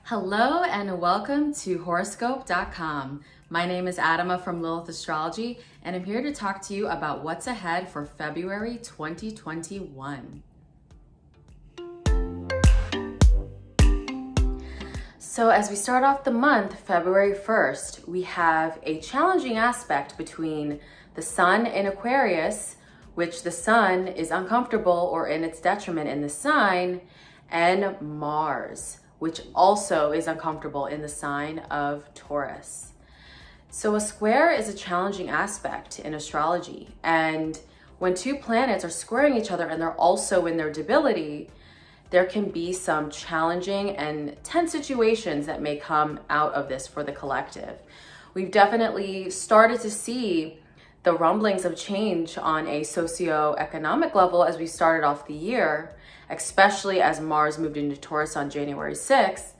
Hello and welcome to Horoscope.com. My name is Adama from Lilith Astrology, and I'm here to talk to you about what's ahead for February 2021. So as we start off the month, February 1st, we have a challenging aspect between the Sun in Aquarius, which the Sun is uncomfortable or in its detriment in the sign, and Mars, which also is uncomfortable in the sign of Taurus. So a square is a challenging aspect in astrology. And when two planets are squaring each other and they're also in their debility, there can be some challenging and tense situations that may come out of this for the collective. We've definitely started to see the rumblings of change on a socioeconomic level as we started off the year, especially as Mars moved into Taurus on January 6th.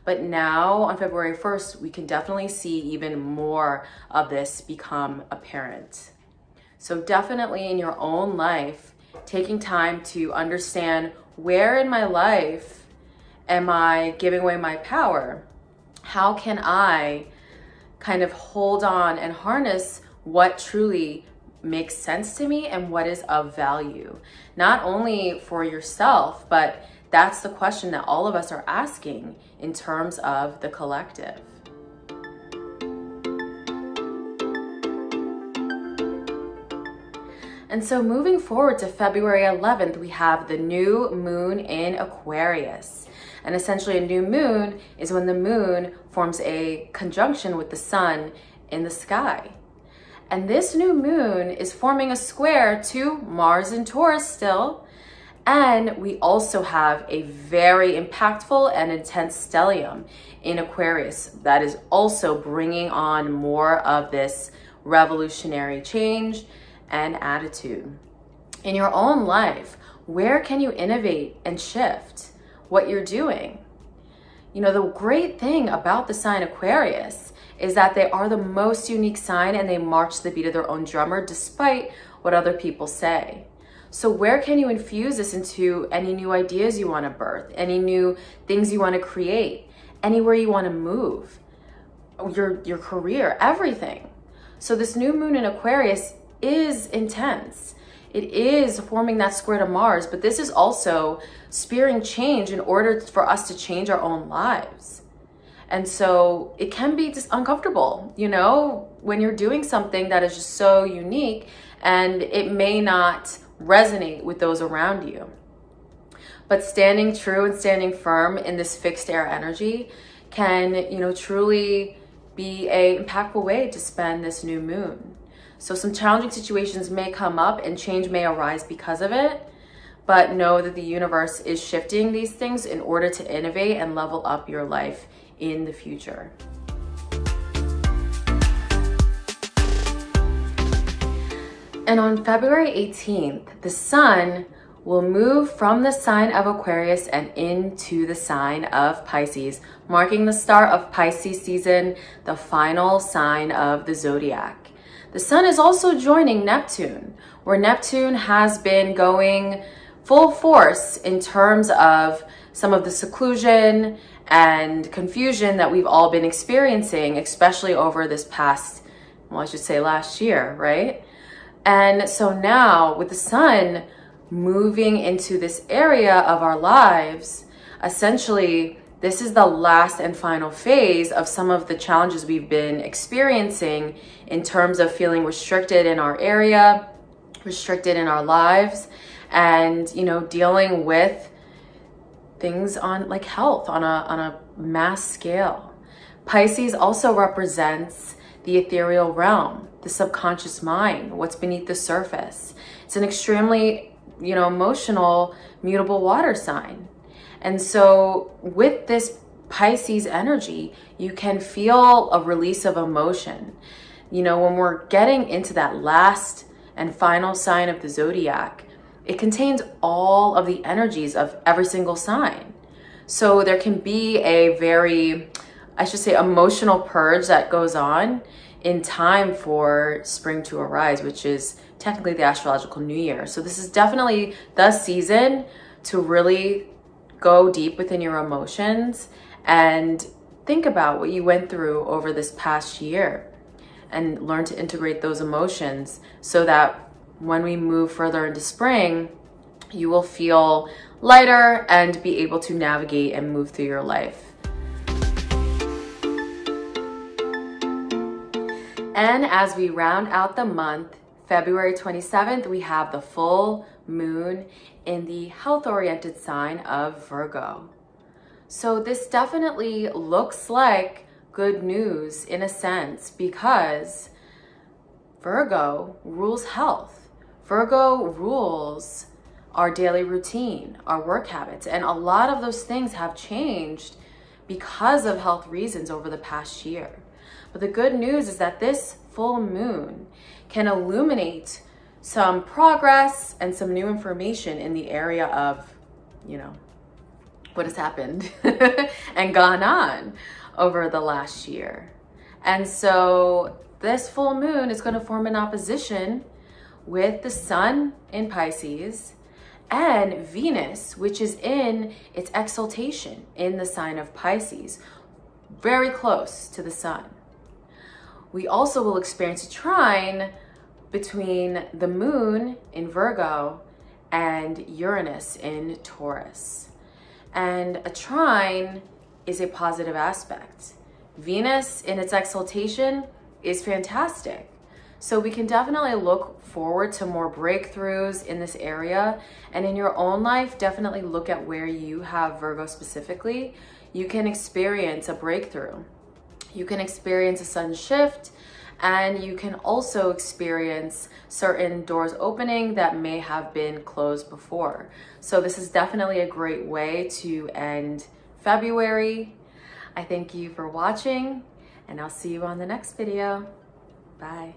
But now on February 1st, we can definitely see even more of this become apparent. So definitely in your own life, taking time to understand where in my life am I giving away my power? How can I kind of hold on and harness what truly makes sense to me and what is of value, not only for yourself, but that's the question that all of us are asking in terms of the collective. And so moving forward to February 11th, we have the new moon in Aquarius. And essentially a new moon is when the moon forms a conjunction with the sun in the sky. And this new moon is forming a square to Mars in Taurus still. And we also have a very impactful and intense stellium in Aquarius that is also bringing on more of this revolutionary change and attitude. In your own life, where can you innovate and shift what you're doing? You know, the great thing about the sign Aquarius is that they are the most unique sign and they march to the beat of their own drummer despite what other people say. So where can you infuse this into any new ideas you want to birth, any new things you want to create, anywhere you want to move, your career, everything. So this new moon in Aquarius is intense. It is forming that square to Mars, but this is also spearing change in order for us to change our own lives. And so it can be just uncomfortable, you know, when you're doing something that is just so unique and it may not resonate with those around you. But standing true and standing firm in this fixed air energy can, you know, truly be an impactful way to spend this new moon. So some challenging situations may come up and change may arise because of it, but know that the universe is shifting these things in order to innovate and level up your life in the future. And on February 18th, the sun will move from the sign of Aquarius and into the sign of Pisces, marking the start of Pisces season, the final sign of the Zodiac. The sun is also joining Neptune, where Neptune has been going full force in terms of some of the seclusion and confusion that we've all been experiencing, especially over this past, well, I should say last year, right? And so now with the sun moving into this area of our lives, essentially, this is the last and final phase of some of the challenges we've been experiencing in terms of feeling restricted in our area, restricted in our lives, and, you know, dealing with things on like health on a mass scale. Pisces also represents the ethereal realm, the subconscious mind, what's beneath the surface. It's an extremely, you know, emotional, mutable water sign. And so with this Pisces energy, you can feel a release of emotion. You know, when we're getting into that last and final sign of the Zodiac, it contains all of the energies of every single sign. So there can be a very, I should say, emotional purge that goes on in time for spring to arise, which is technically the astrological new year. So this is definitely the season to really go deep within your emotions and think about what you went through over this past year and learn to integrate those emotions so that when we move further into spring, you will feel lighter and be able to navigate and move through your life. And as we round out the month, February 27th, we have the full moon in the health-oriented sign of Virgo. So this definitely looks like good news in a sense, because Virgo rules health. Virgo rules our daily routine, our work habits, and a lot of those things have changed because of health reasons over the past year. But the good news is that this full moon can illuminate some progress and some new information in the area of, what has happened and gone on over the last year. And so this full moon is going to form an opposition with the sun in Pisces and Venus, which is in its exaltation in the sign of Pisces, very close to the sun. We also will experience a trine between the moon in Virgo and Uranus in Taurus. And a trine is a positive aspect. Venus in its exaltation is fantastic. So we can definitely look forward to more breakthroughs in this area. And in your own life, definitely look at where you have Virgo specifically. You can experience a breakthrough. You can experience a sudden shift, and you can also experience certain doors opening that may have been closed before. So this is definitely a great way to end February. I thank you for watching, and I'll see you on the next video. Bye.